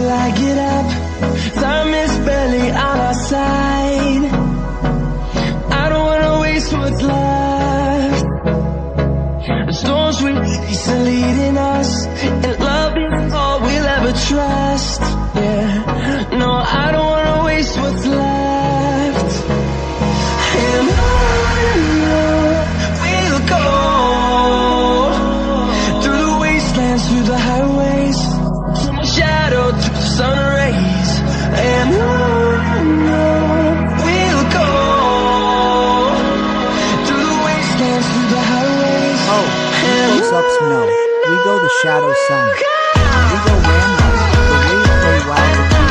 till I get up. Time is barely on our side. I don't wanna waste what's left. The storms we face are leading us, and love is all we'll ever trust. Yeah, no, I don't wanna waste what's left. And on we'll go, through the wastelands, through the highways, from my shadow to the sun rays. And on we'll go, through the wastelands, through the highways. Oh, close-ups no. We go the shadow sun. We go Rambo, the way you play wild with you.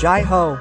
Jai Ho.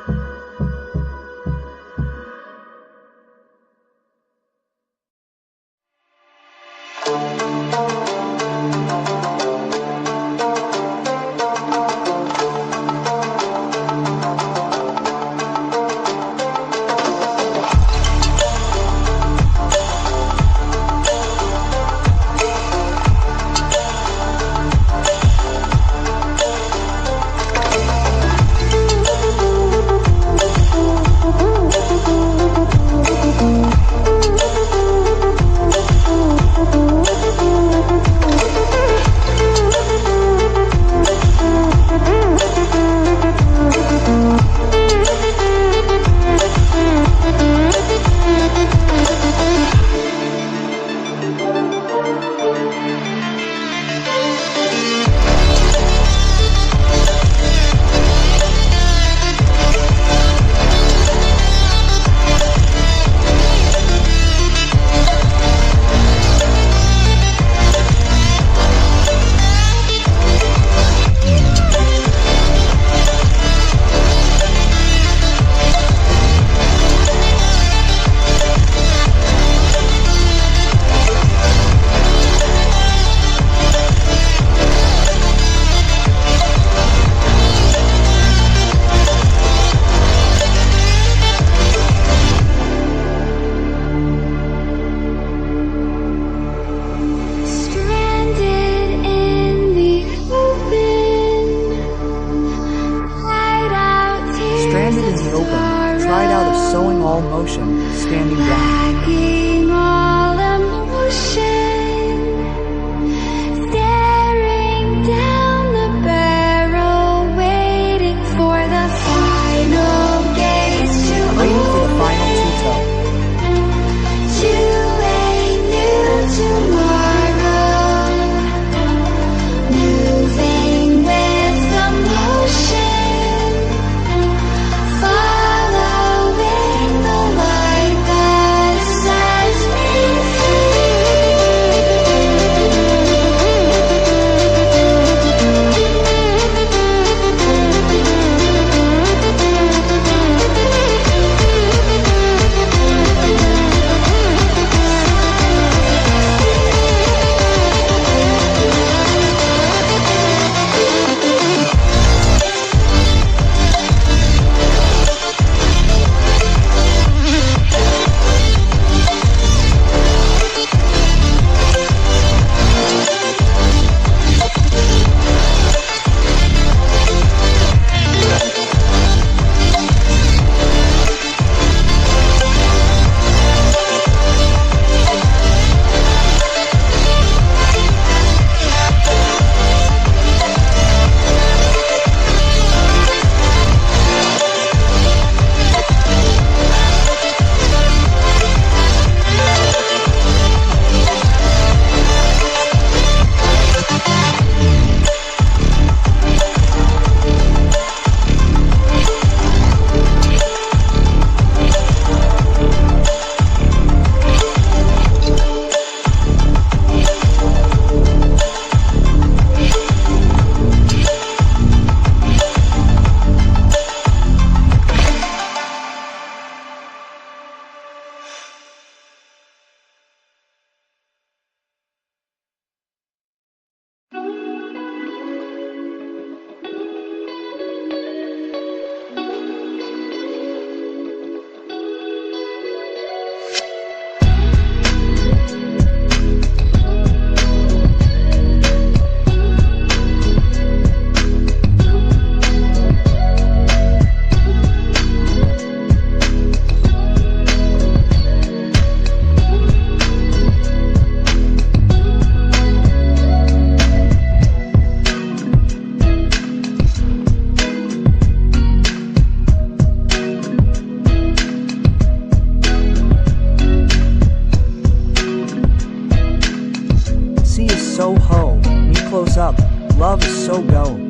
is so ho, me close up, love is so go.